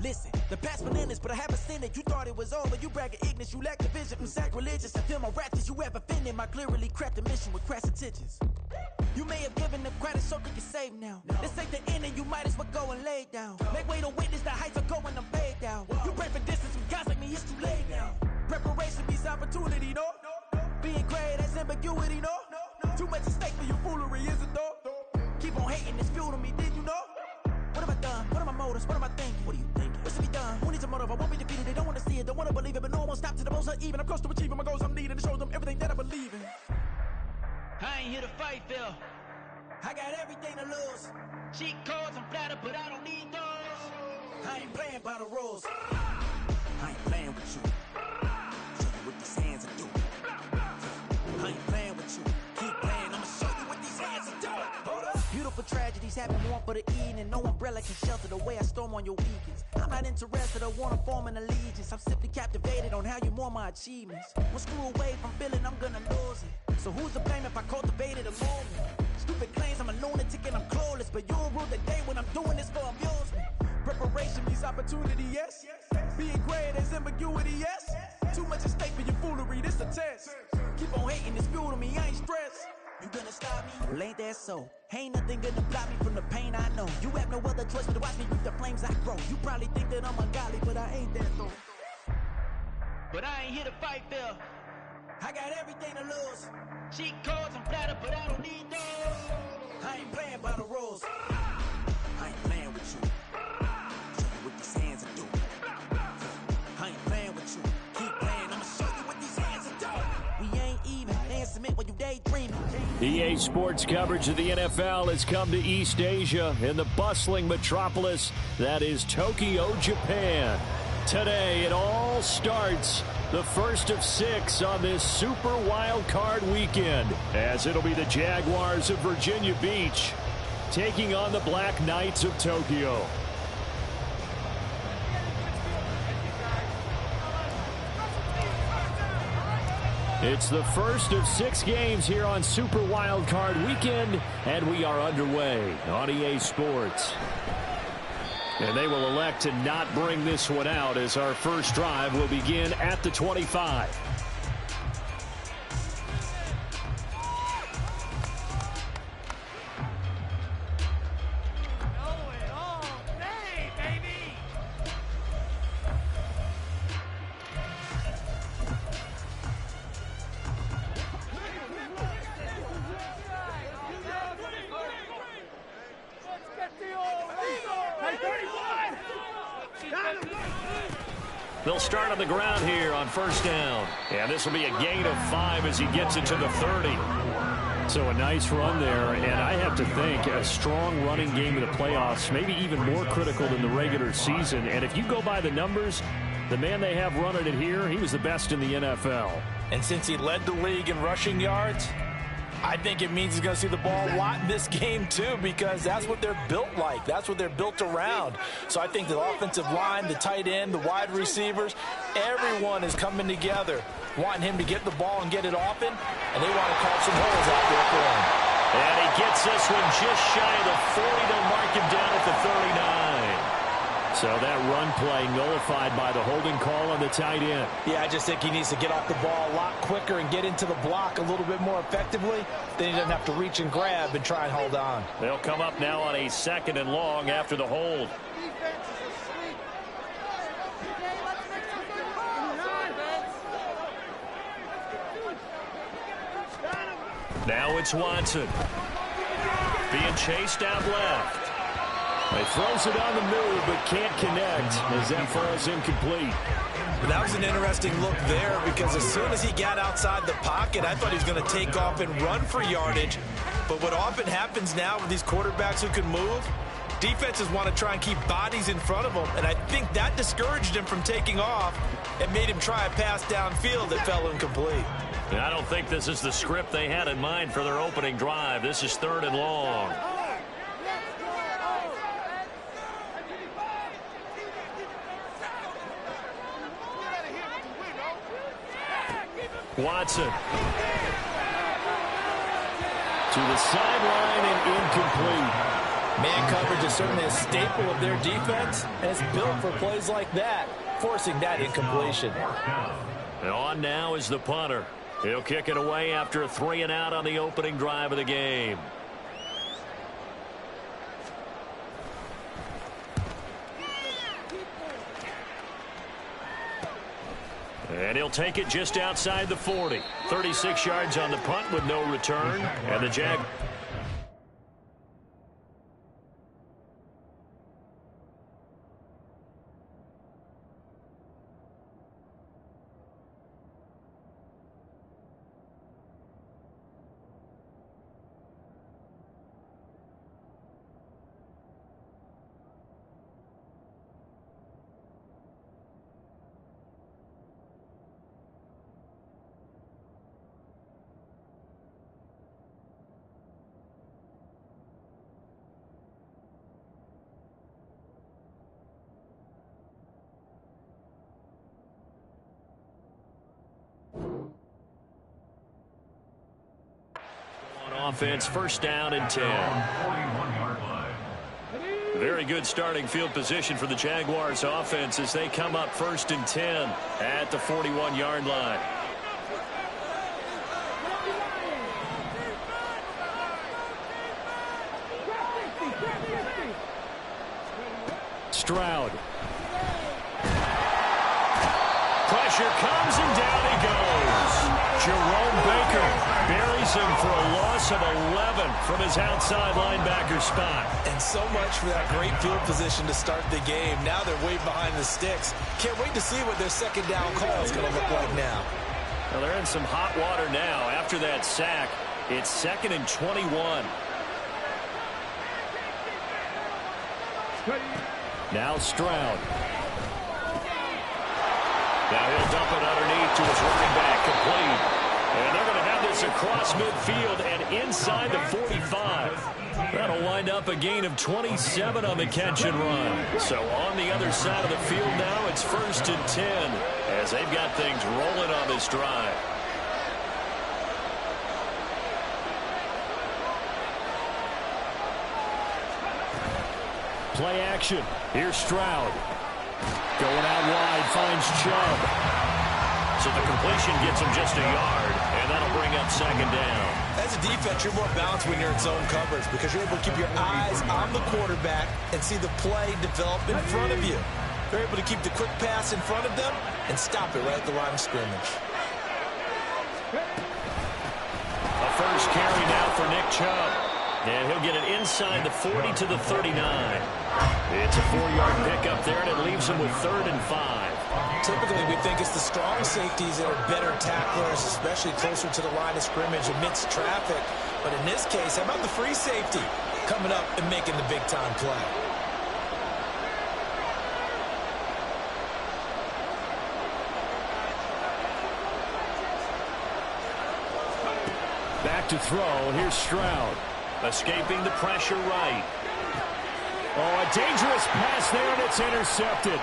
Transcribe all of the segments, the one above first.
Listen, the past been endless, but I haven't seen it. You thought it was over, you bragging ignorance, you lack the vision from sacrilegious. I feel my wrath you ever offended. My clearly crafted mission with crass intentions. You may have given them credit so they can save now. This ain't the end and you might as well go and lay down. Make way to witness the heights are going, I'm fade down. You pray for distance with guys like me, it's too late now. Preparation means opportunity, no? Being great, that's ambiguity, no? Too much at stake for your foolery, is it though? Keep on hating, it's fuel to me, did you know? What have I done? What are my motives? What am I thinking? What are you thinking? What's to be done? Who needs a motive? I won't be defeated. They don't want to see it, don't want to believe it, but no one won't stop to the most uneven. I'm close to achieving my goals. I'm needing to show them everything that I believe in. I ain't here to fight, Phil. I got everything to lose. Cheat codes, I'm flattered, but I don't need those. I ain't playing by the rules. I ain't playing with you. Show you what these hands are doing. I ain't playing with you. Keep playing, I'ma show you what these hands are doing. Beautiful tragedies happen more for the evening. No umbrella can shelter the way I storm on your weekends. I'm not interested, I wanna form an allegiance. I'm simply captivated on how you more my achievements. One screw away from feeling I'm gonna lose it. So who's to blame if I cultivated a moment? Stupid claims I'm a lunatic and I'm clueless, but you'll rule the day when I'm doing this for amusement. Preparation means opportunity, yes. Being great as ambiguity, yes. Too much at stake for your foolery, this a test. Keep on hating, it's fuel to me, I ain't stressed. You gonna stop me? Well, ain't that so? Ain't nothing gonna block me from the pain I know. You have no other choice but to watch me reap the flames I grow. You probably think that I'm ungodly, but I ain't that though. But I ain't here to fight, Phil. I got everything to lose. Cheat codes, I'm flattered, but I don't need those. I ain't playing by the rules. I ain't playing with you. Show you what these hands are doing. I ain't playing with you. Keep playing, I'ma show you what these hands are doing. We ain't even. They ain't submit when you daydreaming. EA Sports coverage of the NFL has come to East Asia in the bustling metropolis that is Tokyo, Japan. Today it all starts. The first of 6 on this Super Wild Card weekend, as it'll be the Jaguars of Virginia Beach taking on the Black Knights of Tokyo. It's the first of 6 games here on Super Wild Card weekend, and we are underway on EA Sports. And they will elect to not bring this one out as our first drive will begin at the 25. They'll start on the ground here on first down. And this will be a gain of 5 as he gets it to the 30. So a nice run there, and I have to think a strong running game in the playoffs, maybe even more critical than the regular season. And if you go by the numbers, the man they have running it here, he was the best in the NFL. And since he led the league in rushing yards, I think it means he's going to see the ball a lot in this game, too, because that's what they're built like. That's what they're built around. So I think the offensive line, the tight end, the wide receivers, everyone is coming together, wanting him to get the ball and get it often, and they want to call some holes out there for him. And he gets this one just shy of the 40 to mark him down at the 39. So that run play nullified by the holding call on the tight end. Yeah, I just think he needs to get off the ball a lot quicker and get into the block a little bit more effectively. Then he doesn't have to reach and grab and try and hold on. They'll come up now on a 2nd and long after the hold. Now it's Watson. Being chased out left. He throws it on the move, but can't connect as that falls incomplete. But that was an interesting look there because as soon as he got outside the pocket, I thought he was going to take off and run for yardage. But what often happens now with these quarterbacks who can move, defenses want to try and keep bodies in front of them. And I think that discouraged him from taking off and made him try a pass downfield that fell incomplete. And I don't think this is the script they had in mind for their opening drive. This is 3rd and long. Watson to the sideline and incomplete. Man coverage is certainly a staple of their defense, and it's built for plays like that, forcing that incompletion. And on now is the punter. He'll kick it away after a 3-and-out on the opening drive of the game. And he'll take it just outside the 40. 36 yards on the punt with no return. And the Jaguars. Offense, first down and 10. Very good starting field position for the Jaguars offense as they come up first and 10 at the 41-yard line. Stroud. Pressure comes and down he goes. Jerome Baker buries him for a loss of 11 from his outside linebacker spot. And so much for that great field position to start the game. Now they're way behind the sticks. Can't wait to see what their second down call is going to look like now. Well, they're in some hot water now. After that sack, it's 2nd and 21. Now Stroud. Now he'll dump it underneath to his running back, complete. And they're going to have this across midfield and inside the 45. That'll wind up a gain of 27 on the catch and run. So on the other side of the field now, it's 1st and 10 as they've got things rolling on this drive. Play action. Here's Stroud. Going out wide, finds Chubb. So the completion gets him just a yard, and that'll bring up 2nd down. As a defense, you're more balanced when you're in zone coverage because you're able to keep your eyes on the quarterback and see the play develop in front of you. You're able to keep the quick pass in front of them and stop it right at the line of scrimmage. A first carry now for Nick Chubb. And he'll get it inside the 40 to the 39. It's a 4-yard pickup there, and it leaves him with 3rd and 5. Typically, we think it's the strong safeties that are better tacklers, especially closer to the line of scrimmage amidst traffic. But in this case, how about the free safety coming up and making the big-time play? Back to throw. Here's Stroud. Escaping the pressure right. Oh, a dangerous pass there, and it's intercepted.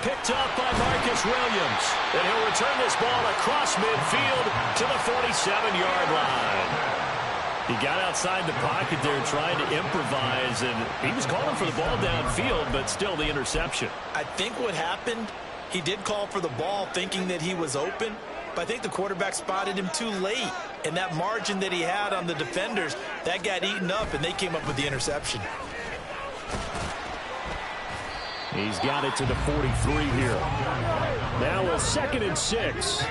Picked up by Marcus Williams. And he'll return this ball across midfield to the 47-yard line. He got outside the pocket there trying to improvise, and he was calling for the ball downfield, but still the interception. I think what happened, he did call for the ball thinking that he was open, but I think the quarterback spotted him too late. And that margin that he had on the defenders, that got eaten up, and they came up with the interception. He's got it to the 43 here. Now a 2nd and 6.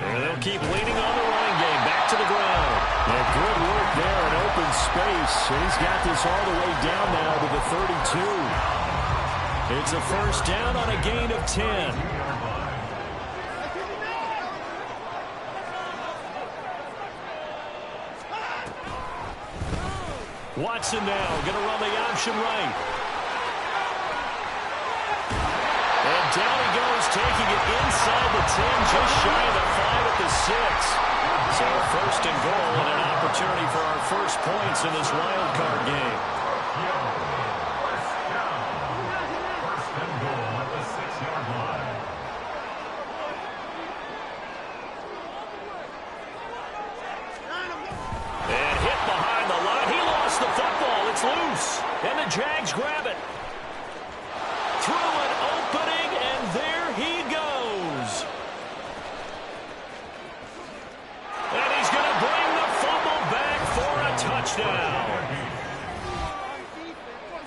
And they'll keep leaning on the running game. Back to the ground. And good work there in open space. And he's got this all the way down now to the 32. It's a first down on a gain of 10. Watson now going to run the option right. And down he goes, taking it inside the 10, just shy of the 5 at the 6. So 1st and goal and an opportunity for our first points in this wild card game. First and goal at the 6-yard line.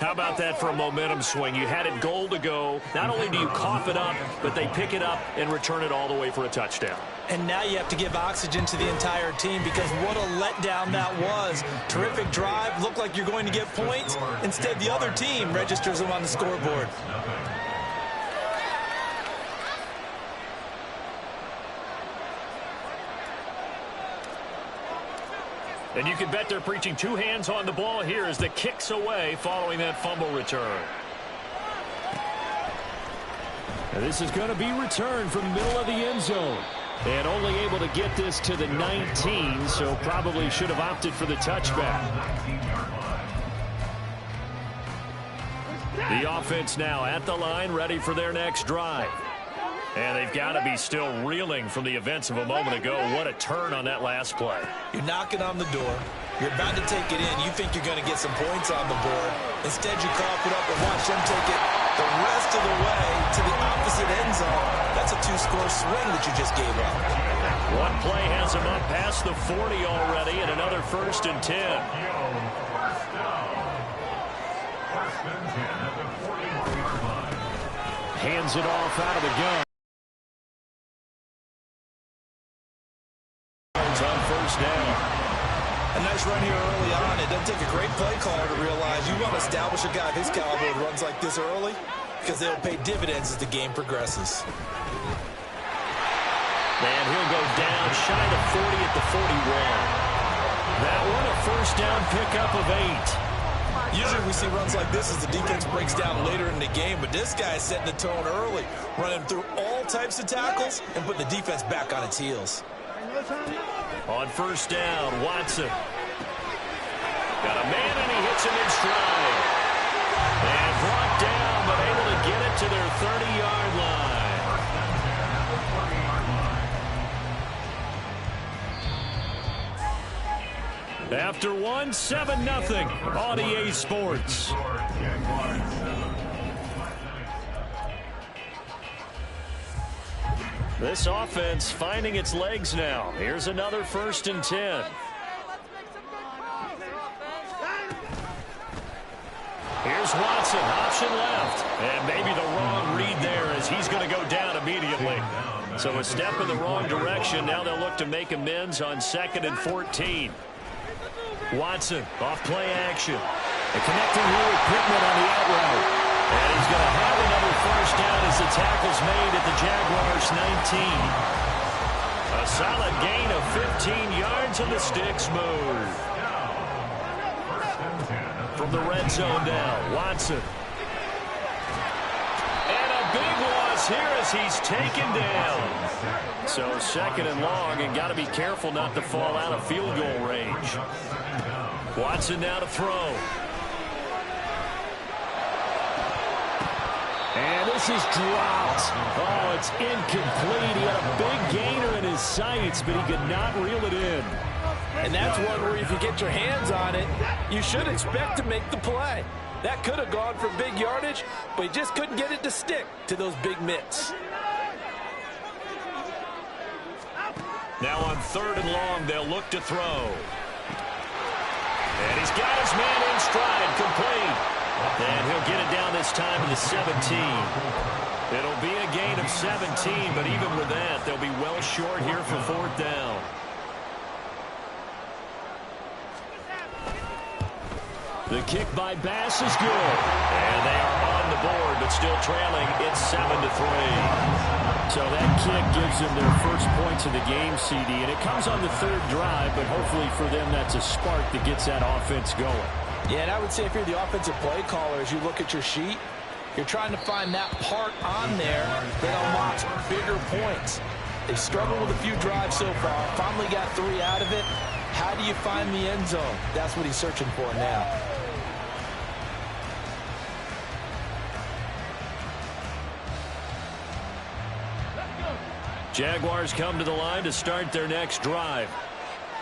How about that for a momentum swing? You had it goal to go. Not only do you cough it up, but they pick it up and return it all the way for a touchdown. And now you have to give oxygen to the entire team because what a letdown that was. Terrific drive. Looked like you're going to get points. Instead, the other team registers them on the scoreboard. And you can bet they're preaching two hands on the ball here as the kick's away following that fumble return. And this is going to be returned from the middle of the end zone. And only able to get this to the 19, so probably should have opted for the touchback. The offense now at the line, ready for their next drive. And they've got to be still reeling from the events of a moment ago. What a turn on that last play. You're knocking on the door. You're about to take it in. You think you're going to get some points on the board. Instead, you cough it up and watch them take it the rest of the way to the opposite end zone. That's a two-score swing that you just gave up. One play has them up past the 40 already, and another 1st and 10. Hands it off out of the gun. On 1st down. A nice run here early on. It doesn't take a great play caller to realize you want to establish a guy of his caliber who runs like this early because they'll pay dividends as the game progresses. And he'll go down shy of 40 at the 41. That one a 1st down pickup of 8. Usually we see runs like this as the defense breaks down later in the game, but this guy is setting the tone early, running through all types of tackles and putting the defense back on its heels. On 1st down, Watson. Got a man, and he hits him in stride. And brought down, but able to get it to their 30-yard line. After one, 7-0 on EA Sports. This offense finding its legs now. Here's another 1st and 10. Here's Watson, option left. And maybe the wrong read there as he's going to go down immediately. So a step in the wrong direction. Now they'll look to make amends on 2nd and 14. Watson, off play action. A connecting here with Pittman on the out route. And he's going to have another 1st down as the tackle's made at the Jaguars' 19. A solid gain of 15 yards and the sticks move. From the red zone now, Watson. And a big loss here as he's taken down. So 2nd and long, and got to be careful not to fall out of field goal range. Watson now to throw. And this is dropped. Oh, it's incomplete. He had a big gainer in his sights, but he could not reel it in. And that's one where if you get your hands on it, you should expect to make the play. That could have gone for big yardage, but he just couldn't get it to stick to those big mitts. Now on 3rd and long, they'll look to throw. And he's got his man in stride, complete. And he'll get it down this time to the 17. It'll be a gain of 17, but even with that, they'll be well short here for 4th down. The kick by Bass is good. And they are on the board, but still trailing. It's 7-3. So that kick gives them their first points of the game, CD. And it comes on the 3rd drive, but hopefully for them that's a spark that gets that offense going. Yeah, and I would say if you're the offensive play caller, as you look at your sheet, you're trying to find that part on there that unlocks bigger points. They've struggled with a few drives so far, finally got 3 out of it. How do you find the end zone? That's what he's searching for now. Jaguars come to the line to start their next drive.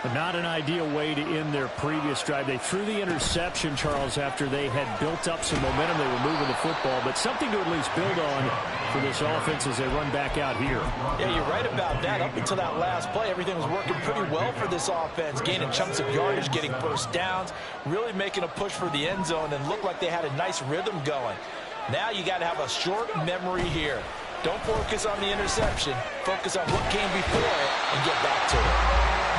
But not an ideal way to end their previous drive. They threw the interception, Charles, after they had built up some momentum. They were moving the football, but something to at least build on for this offense as they run back out here. Yeah, you're right about that. Up until that last play, everything was working pretty well for this offense, gaining chunks of yardage, getting first downs, really making a push for the end zone, and looked like they had a nice rhythm going. Now you got to have a short memory here. Don't focus on the interception. Focus on what came before it and get back to it.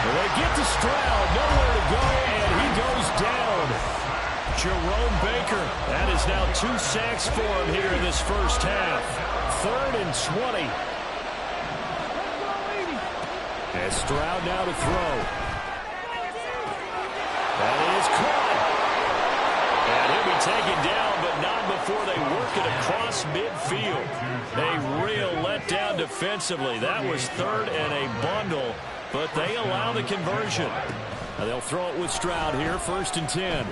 Well, they get to Stroud, nowhere to go, and he goes down. Jerome Baker, that is now 2 sacks for him here in this first half. 3rd and 20. And Stroud now to throw. That is caught. And he'll be taken down, but not before they work it across midfield. A real letdown defensively. That was 3rd and a bundle, but they allow the conversion. Now they'll throw it with Stroud here, 1st and 10.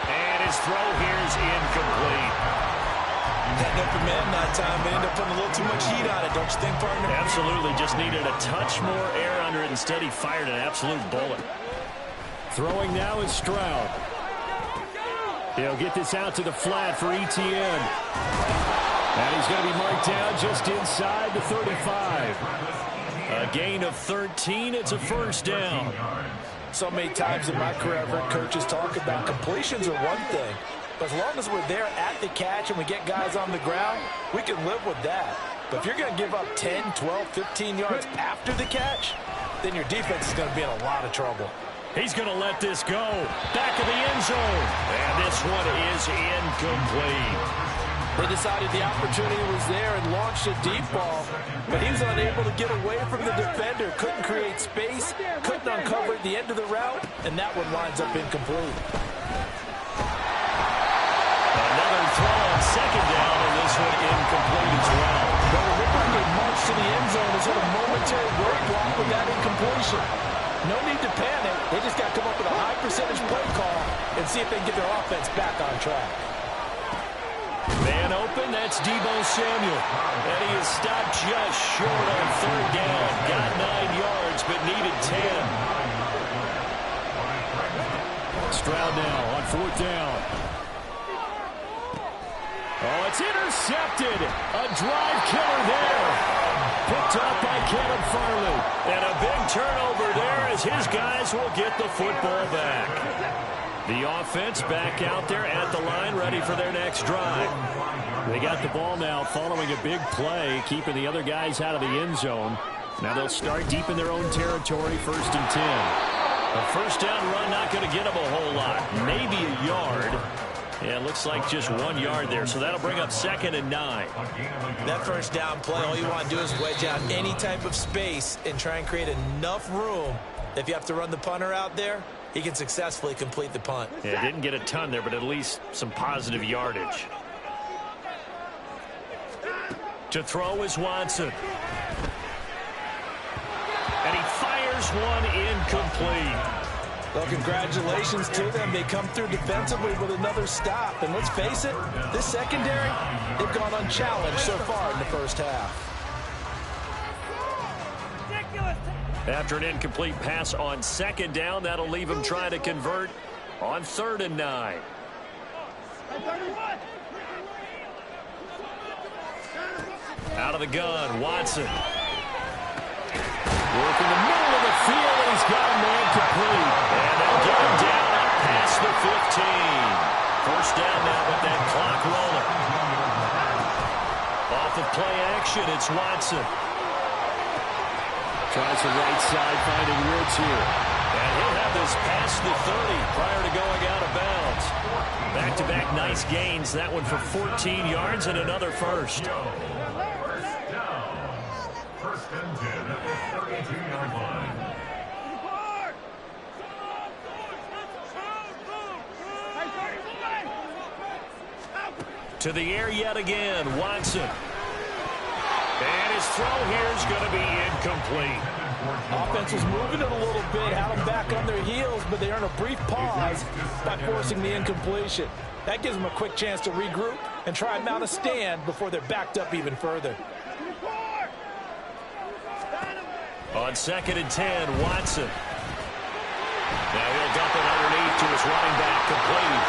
And his throw here is incomplete. Had no command that time, but ended up putting a little too much heat on it, don't you think, partner? Absolutely, just needed a touch more air under it. Instead, he fired an absolute bullet. Throwing now is Stroud. He'll get this out to the flat for Etienne. And he's going to be marked down just inside the 35. A gain of 13. It's a first down. So many times in my career, I've heard coaches talk about completions are one thing. But as long as we're there at the catch and we get guys on the ground, we can live with that. But if you're going to give up 10, 12, 15 yards after the catch, then your defense is going to be in a lot of trouble. He's going to let this go. Back of the end zone. And this one is incomplete. They decided the opportunity was there and launched a deep ball, but he was unable to get away from the defender, couldn't create space, couldn't uncover at the end of the route, and that one winds up incomplete. Another throw on 2nd down, and this one incomplete as well. But it looked like a march to the end zone is a momentary roadblock with that incompletion. No need to panic. They just got to come up with a high percentage play call and see if they can get their offense back on track. Man open, that's Deebo Samuel. And he is stopped just short on 3rd down. Got 9 yards, but needed 10. Stroud now on 4th down. Oh, it's intercepted. A drive killer there. Picked up by Caleb Farley. And a big turnover there as his guys will get the football back. The offense back out there at the line, ready for their next drive. They got the ball now following a big play, keeping the other guys out of the end zone. Now they'll start deep in their own territory, 1st and 10. A first down run not going to get them a whole lot, maybe a yard. Yeah, it looks like just 1 yard there, so that'll bring up 2nd and 9. That first down play, all you want to do is wedge out any type of space and try and create enough room. If you have to run the punter out there, he can successfully complete the punt. Yeah, didn't get a ton there, but at least some positive yardage. To throw is Watson. And he fires one incomplete. Well, congratulations to them. They come through defensively with another stop. And let's face it, this secondary, they've gone unchallenged so far in the first half. After an incomplete pass on 2nd down, that'll leave him trying to convert on 3rd and 9. Out of the gun, Watson. Working the middle of the field, and he's got a man complete. And they'll get him down past the 15. First down now with that clock rolling. Off of play action, it's Watson. Tries the right side, finding Woods here. And he'll have this past the 30 prior to going out of bounds. Back-to-back nice gains. That one for 14 yards and another first. First down. 1st and 10 at the 32-yard line. To the air yet again, Watson. And his throw here is going to be incomplete. Offense was moving it a little bit, had them back on their heels, but they earn a brief pause by forcing the incompletion. That gives them a quick chance to regroup and try and mount a stand before they're backed up even further. On 2nd and 10, Watson. Now he'll dump it underneath to his running back, complete.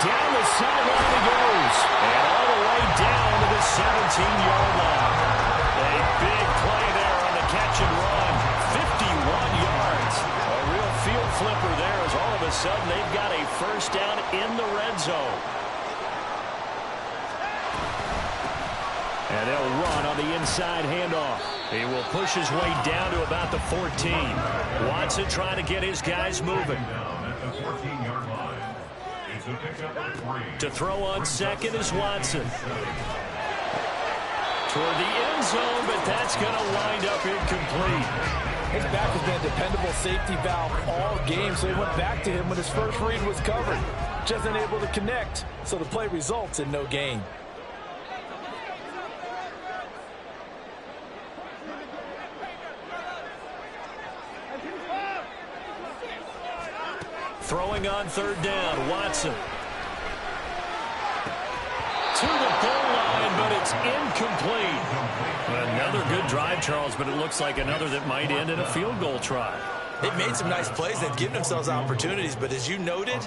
Down the sideline he goes. And all the 17-yard line. A big play there on the catch and run. 51 yards. A real field flipper there as all of a sudden they've got a first down in the red zone. And they'll run on the inside handoff. He will push his way down to about the 14. Watson trying to get his guys moving. To throw on second is Watson. Toward the end zone, but that's going to wind up incomplete. His back has been a dependable safety valve all game, so he went back to him when his first read was covered. Just unable to connect, so the play results in no gain. Throwing on third down, Watson. To the goal line, but it's incomplete. Another good drive, Charles, but it looks like another that might end in a field goal try. They've made some nice plays. They've given themselves opportunities, but as you noted,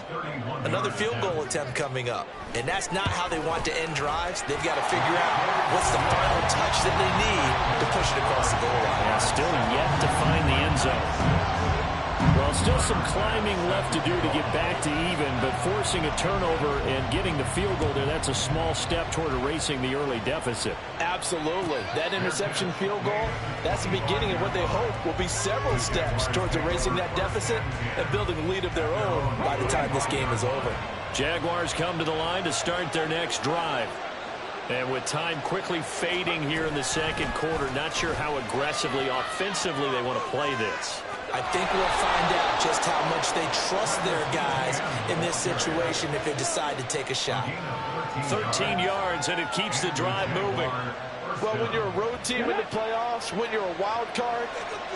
another field goal attempt coming up. And that's not how they want to end drives. They've got to figure out what's the final touch that they need to push it across the goal line. Yeah, still yet to find the end zone. Well, still some climbing left to do to get back to even, but forcing a turnover and getting the field goal there, that's a small step toward erasing the early deficit. Absolutely. That interception field goal, that's the beginning of what they hope will be several steps towards erasing that deficit and building a lead of their own by the time this game is over. Jaguars come to the line to start their next drive. And with time quickly fading here in the second quarter, not sure how aggressively, offensively they want to play this. I think we'll find out just how much they trust their guys in this situation if they decide to take a shot. 13 yards, and it keeps the drive moving. Well, when you're a road team in the playoffs, when you're a wild card,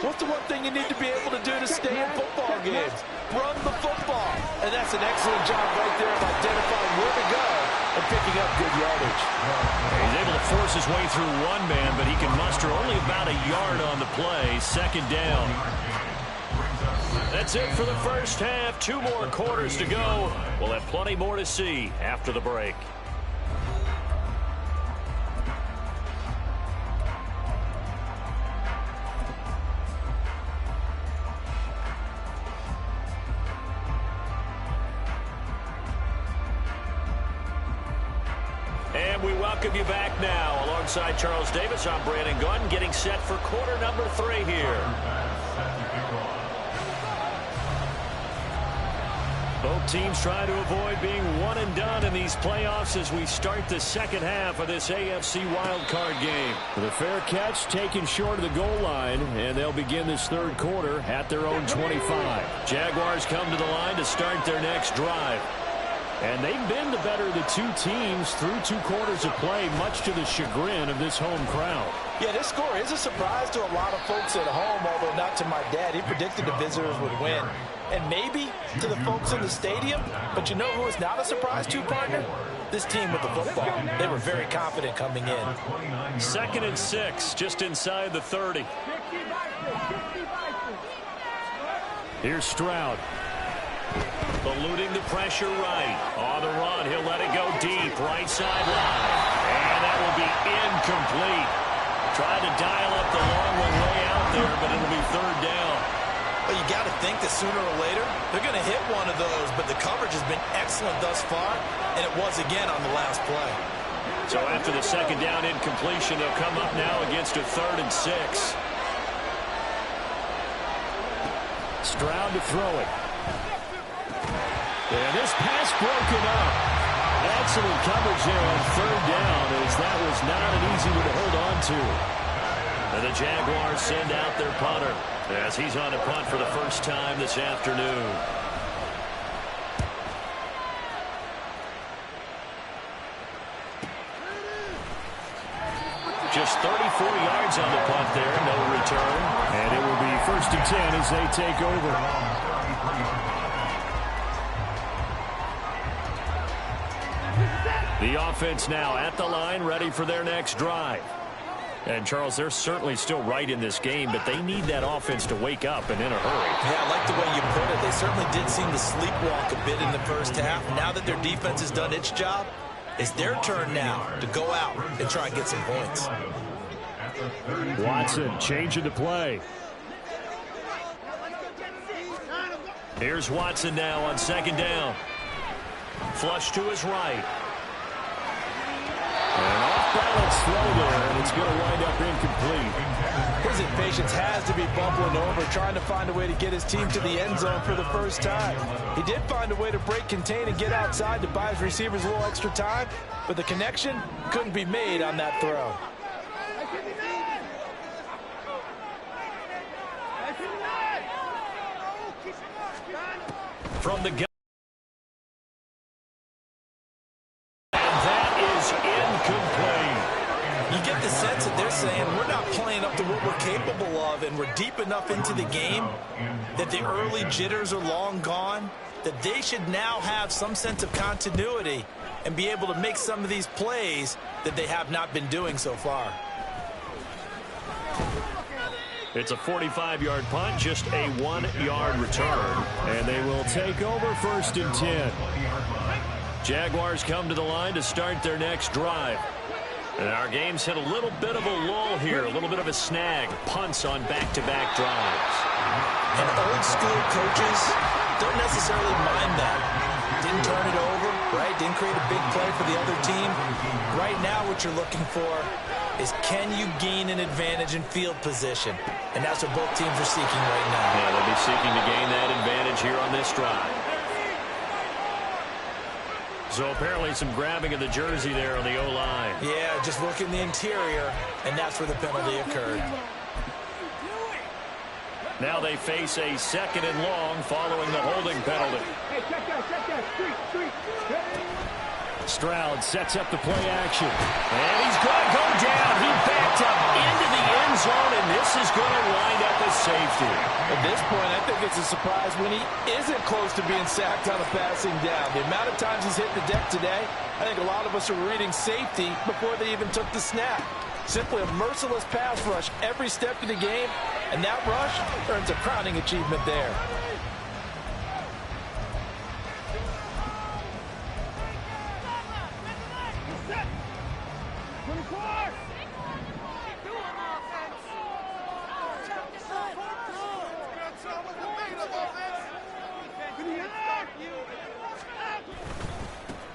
what's the one thing you need to be able to do to stay in football games? Run the football. And that's an excellent job right there of identifying where to go and picking up good yardage. He's able to force his way through one man, but he can muster only about a yard on the play. Second down. That's it for the first half. 2 more quarters to go. We'll have plenty more to see after the break. And we welcome you back now. Alongside Charles Davis, I'm Brandon Gunn, getting set for quarter number 3 here. Both teams try to avoid being one and done in these playoffs as we start the second half of this AFC wildcard game. The fair catch taken short of the goal line, and they'll begin this third quarter at their own 25. Jaguars come to the line to start their next drive. And they've been the better of the two teams through 2 quarters of play, much to the chagrin of this home crowd. Yeah, this score is a surprise to a lot of folks at home, although not to my dad. He predicted the visitors would win. And maybe to the folks in the stadium, but you know who is not a surprise to, partner? This team with the football. They were very confident coming in. 2nd and 6, just inside the 30. Here's Stroud. Eluding the pressure right. On the run, he'll let it go deep. Right sideline. And that will be incomplete. Tried to dial up the long one way out there, but it'll be third down. Well, you got to think that sooner or later, they're going to hit one of those, but the coverage has been excellent thus far, and it was again on the last play. So after the second down incompletion, they'll come up now against a 3rd and 6. Stroud to throw it. And this pass broken up. Excellent coverage there on 3rd down, as that was not an easy one to hold on to. And the Jaguars send out their punter as he's on a punt for the first time this afternoon. Just 34 yards on the punt there, no return. And it will be 1st and 10 as they take over. The offense now at the line, ready for their next drive. And, Charles, they're certainly still right in this game, but they need that offense to wake up and in a hurry. Yeah, I like the way you put it. They certainly did seem to sleepwalk a bit in the first half. Now that their defense has done its job, It's their turn now to go out and try and get some points. Watson changing the play. Here's Watson now on second down. Flush to his right. And off-balance throw there, and it's going to wind up incomplete. His impatience has to be bubbling over, trying to find a way to get his team to the end zone for the first time. He did find a way to break contain and get outside to buy his receivers a little extra time, but the connection couldn't be made on that throw. From the gun. And that is incomplete. You get the sense that they're saying we're not playing up to what we're capable of, and we're deep enough into the game that the early jitters are long gone, that they should now have some sense of continuity and be able to make some of these plays that they have not been doing so far. It's a 45-yard punt, just a 1-yard return. And they will take over 1st and 10. Jaguars come to the line to start their next drive. And our game's hit a little bit of a lull here, a little bit of a snag. Punts on back-to-back drives. And old-school coaches don't necessarily mind that. Didn't turn it over, right? Didn't create a big play for the other team. Right now what you're looking for is, can you gain an advantage in field position? And that's what both teams are seeking right now. Yeah, they'll be seeking to gain that advantage here on this drive. So apparently some grabbing of the jersey there on the O-line. Yeah, just look in the interior, and that's where the penalty occurred. Now they face a 2nd and long following the holding penalty. Stroud sets up the play action. And he's going to go down. He backed up into the end zone, and this is going to wind up a safety. At this point, I think it's a surprise when he isn't close to being sacked on a passing down. The amount of times he's hit the deck today, I think a lot of us are reading safety before they even took the snap. Simply a merciless pass rush every step of the game, and that rush earns a crowning achievement there.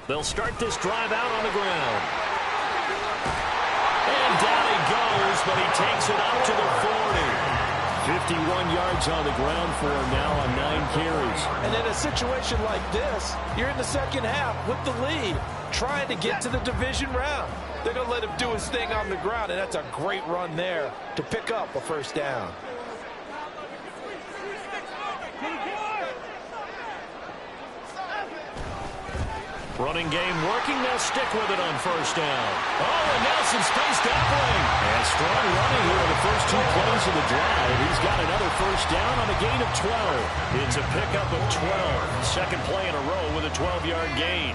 They'll start this drive out on the ground. And down he goes, but he takes it up to the 40. 51 yards on the ground for him now on 9 carries. And in a situation like this, you're in the second half with the lead, trying to get to the division round. They're going to let him do his thing on the ground, and that's a great run there to pick up a first down. Running game working. They'll stick with it on first down. Oh, and Nelson's face doubling. And strong running here in the first 2 plays of the drive. He's got another first down on a gain of 12. It's a pickup of 12. Second play in a row with a 12-yard gain.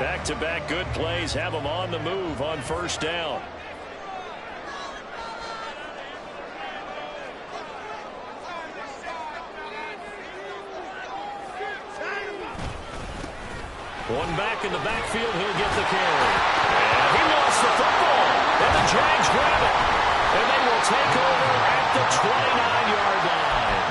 Back-to-back good plays have him on the move on first down. One back in the backfield, he'll get the carry. And he lost the football. And the Jags grab it. And they will take over at the 29-yard line.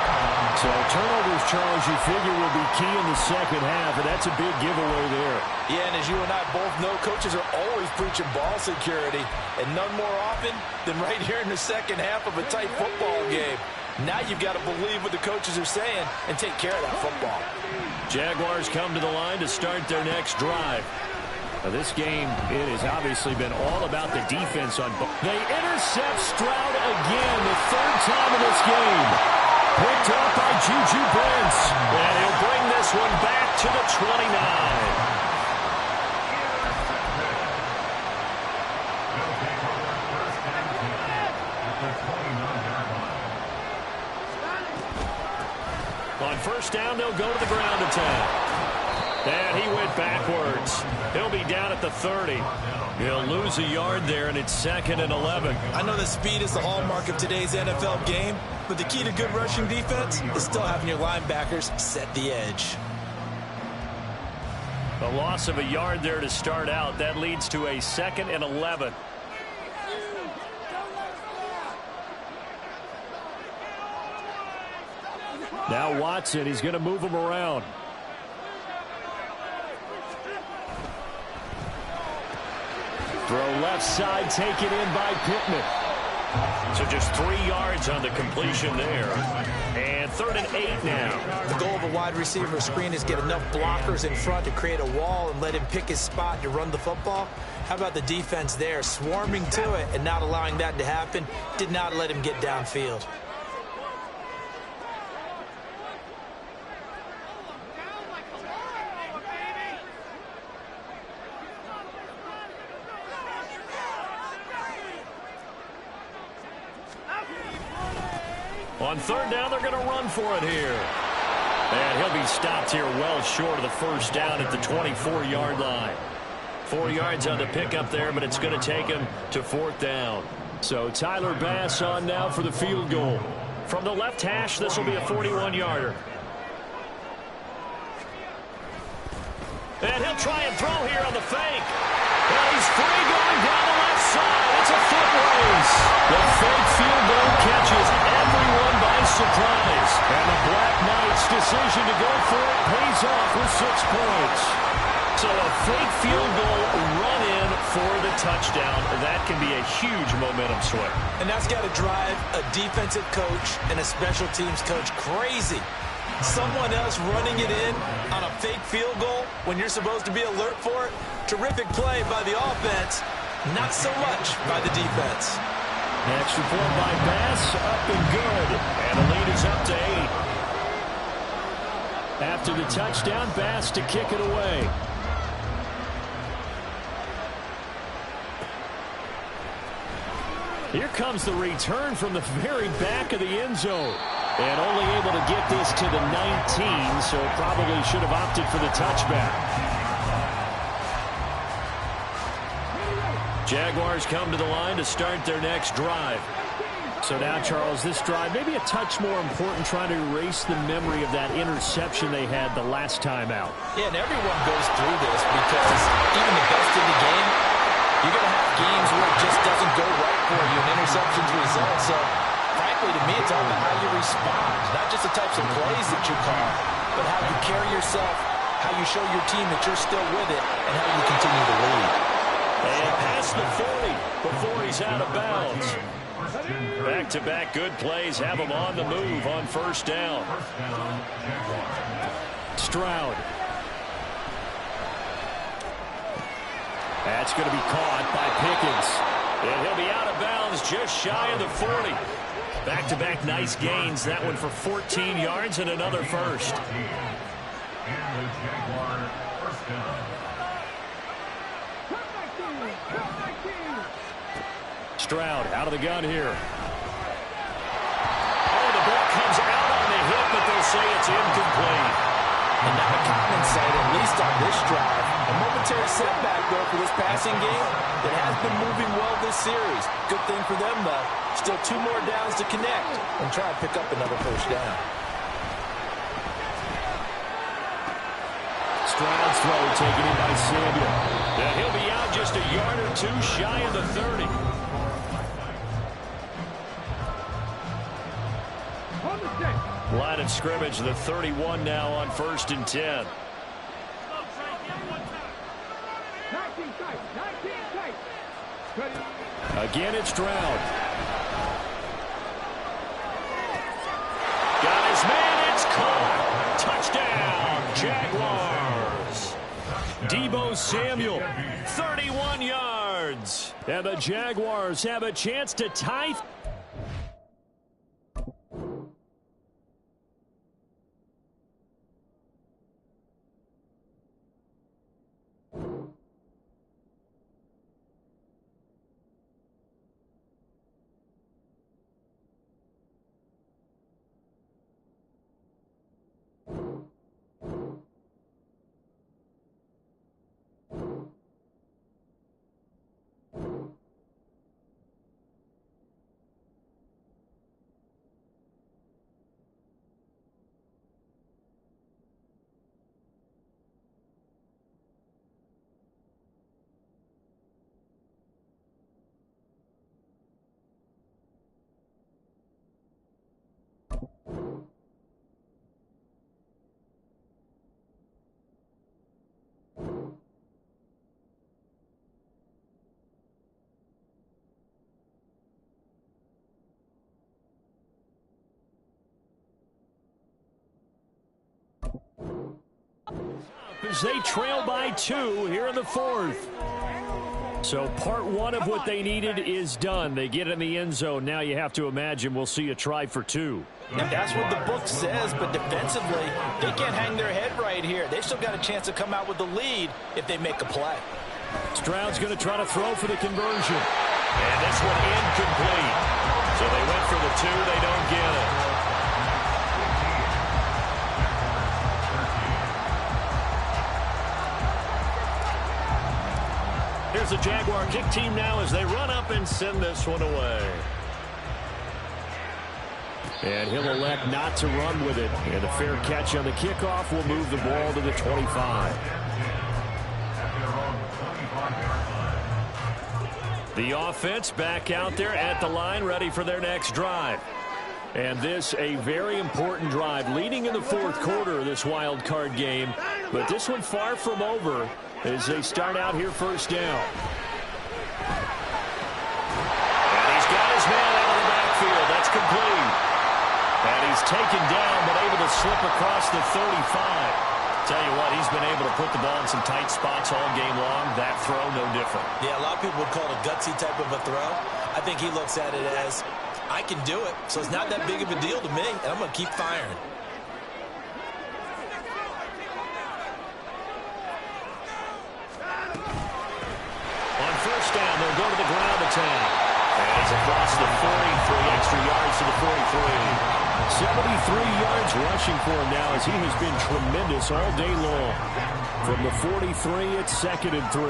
So turnovers, Charles, you figure will be key in the second half, and that's a big giveaway there. Yeah, and as you and I both know, coaches are always preaching ball security, and none more often than right here in the second half of a tight football game. Now you've got to believe what the coaches are saying and take care of that football. Jaguars come to the line to start their next drive. Now this game, it has obviously been all about the defense on both. They intercept Stroud again, the 3rd time in this game. Picked up by Juju Brents. And he'll bring this one back to the 29. On first down, they'll go to the ground attack. And he went backwards. He'll be down at the 30. He'll lose a yard there, and it's 2nd and 11. I know that speed is the hallmark of today's NFL game, but the key to good rushing defense is still having your linebackers set the edge. A loss of a yard there to start out. That leads to a 2nd and 11. Now Watson, he's going to move him around. Throw left side, taken in by Pittman. So just 3 yards on the completion there. And 3rd and 8 now. The goal of a wide receiver screen is get enough blockers in front to create a wall and let him pick his spot to run the football. How about the defense there, swarming to it and not allowing that to happen? Did not let him get downfield. On 3rd down, they're going to run for it here. And he'll be stopped here well short of the 1st down at the 24-yard line. 4 yards on the pickup there, but it's going to take him to 4th down. So Tyler Bass on now for the field goal. From the left hash, this will be a 41-yarder. And he'll try and throw here on the fake. Well, he's free going down the left side. It's a foot race. The fake field goal catches everyone by surprise. And the Black Knights' decision to go for it pays off with 6 points. So a fake field goal run in for the touchdown. That can be a huge momentum swing. And that's got to drive a defensive coach and a special teams coach crazy. Someone else running it in on a fake field goal when you're supposed to be alert for it. Terrific play by the offense. Not so much by the defense. Extra point by Bass, up and good. And the lead is up to 8. After the touchdown, Bass to kick it away. Here comes the return from the very back of the end zone. And only able to get this to the 19, so probably should have opted for the touchback. Jaguars come to the line to start their next drive. So now, Charles, this drive maybe a touch more important, trying to erase the memory of that interception they had the last time out. Yeah, and everyone goes through this because even the best in the game, you're going to have games where it just doesn't go right for you, and interceptions result. So, frankly, to me, it's all about how you respond, not just the types of plays that you call, but how you carry yourself, how you show your team that you're still with it, and how you continue to lead. And past the 40 before he's out of bounds. Back-to-back good plays have him on the move on 1st down. Stroud. That's going to be caught by Pickens. And he'll be out of bounds just shy of the 40. Back-to-back nice gains. That one for 14 yards and another first. Stroud out of the gun here. Oh, the ball comes out on the hit, but they'll say it's incomplete. And not a common sight, at least on this drive. A momentary setback, though, for this passing game. It has been moving well this series. Good thing for them, though. Still 2 more downs to connect and try and pick up another 1st down. Stroud's throw taken in by Samuel. And he'll be out just a yard or 2 shy of the 30. Line of scrimmage, the 31 now on 1st and 10. Again, it's Stroud. Got his man, it's caught. Touchdown, Jaguars. Deebo Samuel, 31 yards. And the Jaguars have a chance to tie. as they trail by 2 here in the 4th. So part one of what they needed is done. They get in the end zone. Now you have to imagine we'll see a try for 2. And that's what the book says, but defensively, they can't hang their head right here. They've still got a chance to come out with the lead if they make a play. Stroud's going to try to throw for the conversion. And this one incomplete. So they went for the 2. They don't get it. Here's the Jaguar kick team now as they run up and send this one away. And he'll elect not to run with it. And a fair catch on the kickoff will move the ball to the 25. The offense back out there at the line, ready for their next drive. And this a very important drive, leading in the 4th quarter of this wild card game. But this one far from over as they start out here first down. And he's got his man out of the backfield. That's complete. And he's taken down, but able to slip across the 35. Tell you what, he's been able to put the ball in some tight spots all game long. That throw, no different. Yeah, a lot of people would call it a gutsy type of a throw. I think he looks at it as, I can do it, so it's not that big of a deal to me, and I'm going to keep firing. On first down, they'll go to the ground attack. And he's across the 43 extra yards to the 43. 73 yards rushing for him now as he has been tremendous all day long. From the 43, it's 2nd and 3.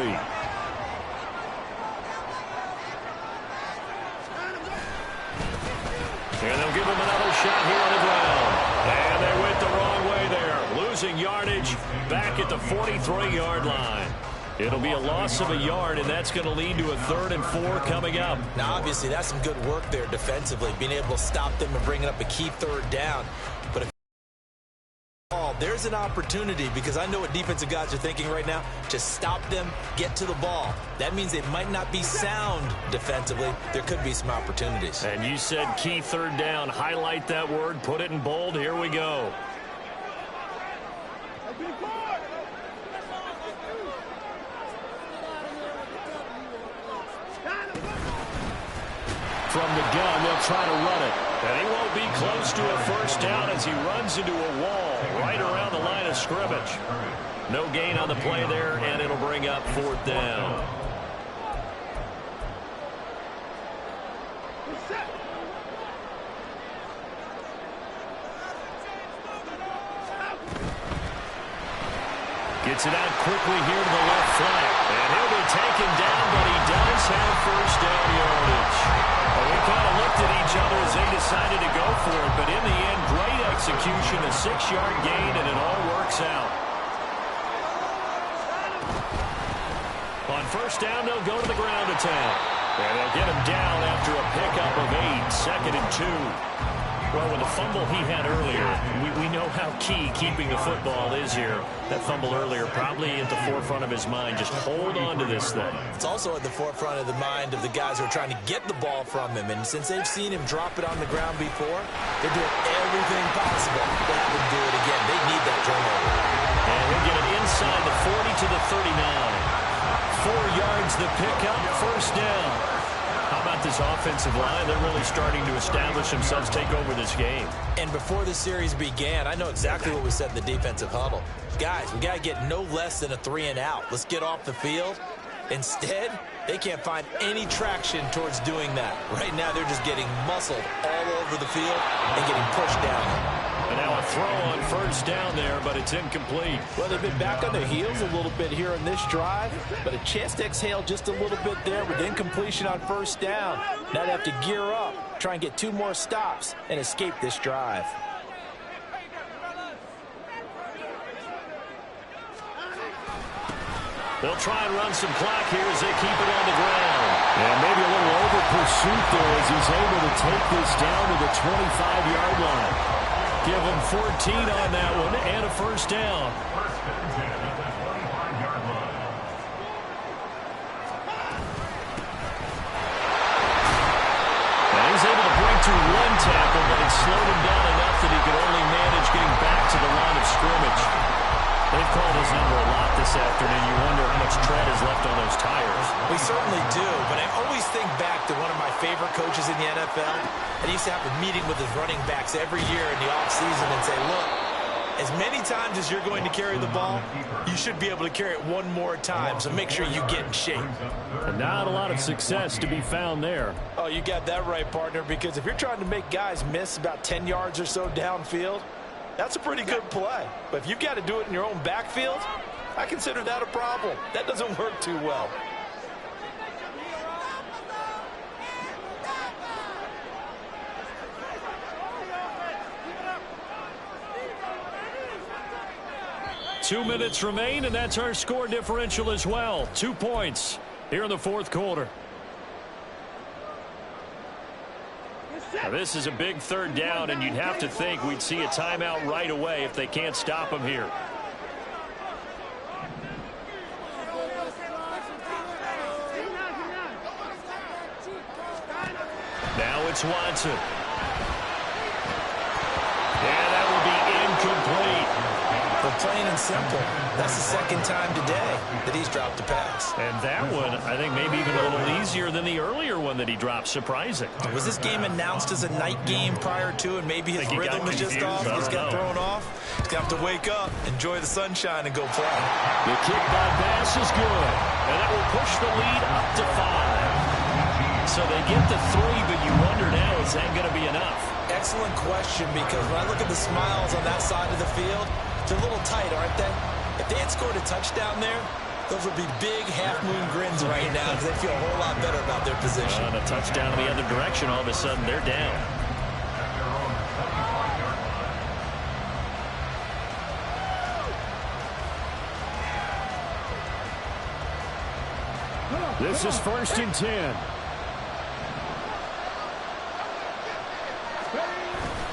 And they'll give him another shot here on the ground. And they went the wrong way there. Losing yardage back at the 43-yard line. It'll be a loss of a yard, and that's going to lead to a 3rd and 4 coming up. Now, obviously, that's some good work there defensively, being able to stop them and bringing up a key 3rd down. But if there's an opportunity, because I know what defensive guys are thinking right now, to stop them, get to the ball. That means they might not be sound defensively. There could be some opportunities. And you said key 3rd down. Highlight that word. Put it in bold. Here we go. From the gun, they'll try to run it. And he won't be close to a first down as he runs into a wall right around the line of scrimmage. No gain on the play there, and it'll bring up 4th down. Gets it out quickly here to the left flank. And he'll be taken down, but he does have first down yardage. Well, we kind of looked at each other as they decided to go for it, but in the end, great execution, a 6-yard gain, and it all works out. On first down, they'll go to the ground attack. And they'll get him down after a pickup of 8, 2nd and 2. Well, with the fumble he had earlier, we know how key keeping the football is here. That fumble earlier probably at the forefront of his mind. Just hold on to this thing. It's also at the forefront of the mind of the guys who are trying to get the ball from him. And since they've seen him drop it on the ground before, they're doing everything possible to let him do it again. They need that turnover. And he'll get it inside the 40 to the 39. 4 yards the pickup, first down. How about this offensive line? They're really starting to establish themselves, take over this game. And before the series began, I know exactly what was said in the defensive huddle. Guys, we got to get no less than a 3 and out. Let's get off the field. Instead, they can't find any traction towards doing that. Right now, they're just getting muscled all over the field and getting pushed down. And now a throw on first down there, but it's incomplete. Well, they've been back on their heels a little bit here in this drive, but a chance to exhale just a little bit there with incompletion on first down. Now they have to gear up, try and get 2 more stops, and escape this drive. They'll try and run some clock here as they keep it on the ground. And maybe a little over pursuit there as he's able to take this down to the 25-yard line. Give him 14 on that one and a first down. And he's able to break through 1 tackle, but it slowed him down enough that he could only manage getting back to the line of scrimmage. They've called his number this afternoon, you wonder how much tread is left on those tires. We certainly do, but I always think back to one of my favorite coaches in the NFL. And he used to have a meeting with his running backs every year in the offseason and say, look, as many times as you're going to carry the ball, you should be able to carry it one more time, so make sure you get in shape. And not a lot of success to be found there. Oh, you got that right, partner, because if you're trying to make guys miss about 10 yards or so downfield, that's a pretty good play. But if you've got to do it in your own backfield, I consider that a problem. That doesn't work too well. Two minutes remain, and that's our score differential as well. 2 points here in the fourth quarter. Now, this is a big third down, and you'd have to think we'd see a timeout right away if they can't stop him here. Now it's Watson. And that will be incomplete. But plain and simple, that's the second time today that he's dropped a pass. And that one, I think, maybe even a little easier than the earlier one that he dropped. Surprising. Was this game announced as a night game prior to, and maybe his rhythm was just off? He's got thrown off. He's going to have to wake up, enjoy the sunshine, and go play. The kick by pass is good. And that will push the lead up to 5. So they get the 3, but you wonder now, is that going to be enough? Excellent question, because when I look at the smiles on that side of the field, they're a little tight, aren't they? If they had scored a touchdown there, those would be big half-moon grins right now because they feel a whole lot better about their position. And a touchdown in the other direction, all of a sudden they're down. This is 1st and 10.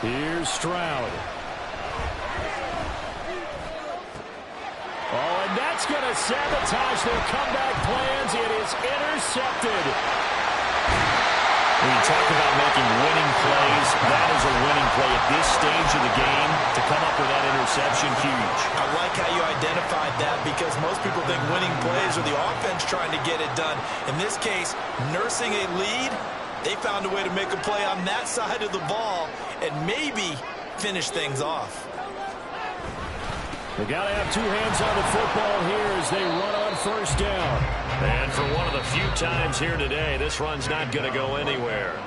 Here's Stroud. Oh, and that's going to sabotage their comeback plans. It is intercepted. When you talk about making winning plays, that is a winning play at this stage of the game. To come up with that interception, huge. I like how you identified that because most people think winning plays are the offense trying to get it done. In this case, nursing a lead, they found a way to make a play on that side of the ball and maybe finish things off. They got to have two hands on the football here as they run on 1st down. And for one of the few times here today, this run's not going to go anywhere.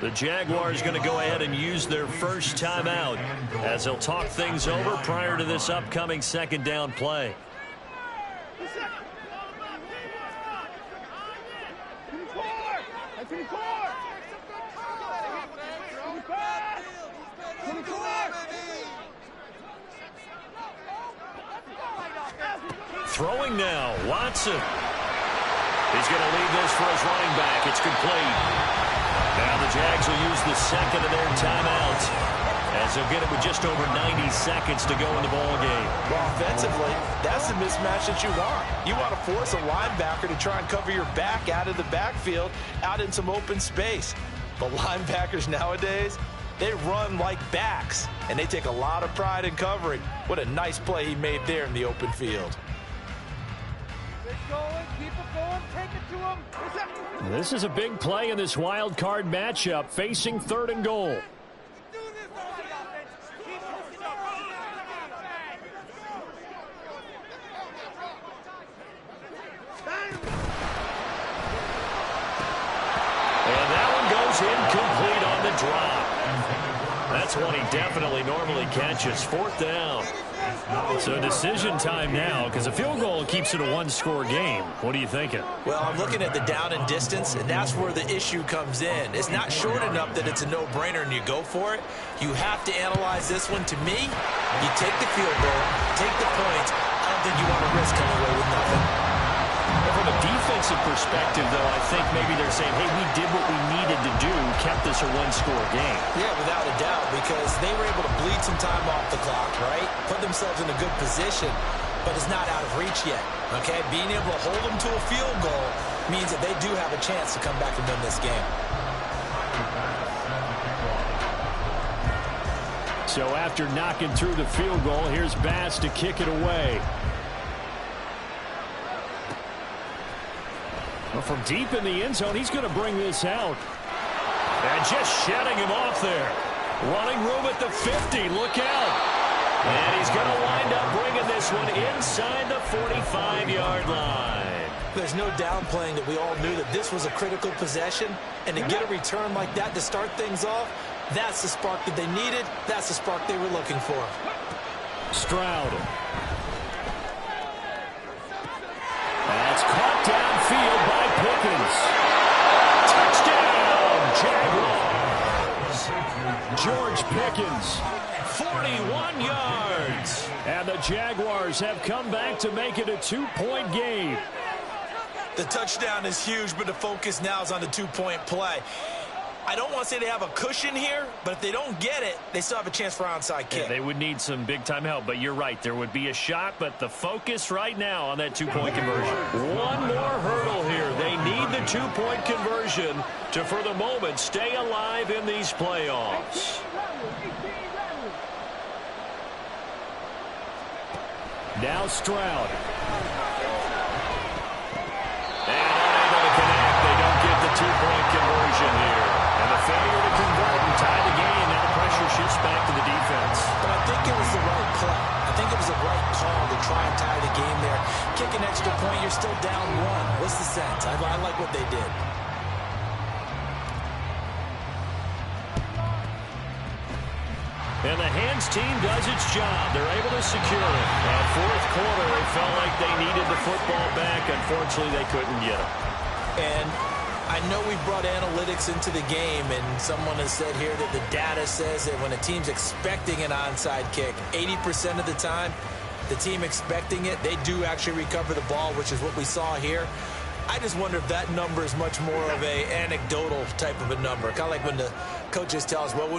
The Jaguars going to go ahead and use their first timeout as they'll talk things over prior to this upcoming 2nd down play. Throwing now, Watson. He's going to leave this for his running back. It's complete. Now the Jags will use the second of their timeouts as they'll get it with just over 90 seconds to go in the ball game. Well, offensively, that's the mismatch that you want. You want to force a linebacker to try and cover your back out of the backfield, out in some open space. But linebackers nowadays, they run like backs, and they take a lot of pride in covering. What a nice play he made there in the open field. This is a big play in this wild card matchup, facing 3rd and goal. And that one goes incomplete on the drop. That's one he definitely normally catches. 4th down. So decision time now, because a field goal keeps it a one-score game. What are you thinking? Well, I'm looking at the down and distance, and that's where the issue comes in. It's not short enough that it's a no-brainer and you go for it. You have to analyze this one. To me, you take the field goal, take the points. I don't think you want to risk coming away with nothing. From a defensive perspective, though, I think maybe they're saying, hey, we did what we needed to do, kept this a one-score game. Yeah, without a doubt, because they were able to bleed some time off the clock, right? Put themselves in a good position, but it's not out of reach yet, okay? Being able to hold them to a field goal means that they do have a chance to come back and win this game. So after knocking through the field goal, here's Bass to kick it away. Well, from deep in the end zone, he's going to bring this out. And just shedding him off there. Running room at the 50. Look out. And he's going to wind up bringing this one inside the 45-yard line. There's no downplaying that we all knew that this was a critical possession. And to get a return like that to start things off, that's the spark that they needed. That's the spark they were looking for. Stroud. That's caught downfield by Pickens. Touchdown, Jaguars. George Pickens, 41 yards. And the Jaguars have come back to make it a 2-point game. The touchdown is huge, but the focus now is on the 2-point play. I don't want to say they have a cushion here, but if they don't get it, they still have a chance for onside kick. Yeah, they would need some big-time help, but you're right. There would be a shot, but the focus right now on that 2-point conversion. One more hurdle here. They need the 2-point conversion to, for the moment, stay alive in these playoffs. Now Stroud. And unable to connect. They don't get the 2-point conversion here. And the failure to convert and tie the game. Now the pressure shifts back to the defense. But I think it was the right play. I think it was the right call to try and tie the game there. Kick an extra point, you're still down 1. What's the sense? I like what they did. And the hands team does its job. They're able to secure it. And fourth quarter, they felt like they needed the football back. Unfortunately, they couldn't get it. And I know we brought analytics into the game, and someone has said here that the data says that when a team's expecting an onside kick, 80% of the time, the team expecting it, they do actually recover the ball, which is what we saw here. I just wonder if that number is much more of a anecdotal type of a number. Kind of like when the coaches tell us, well, when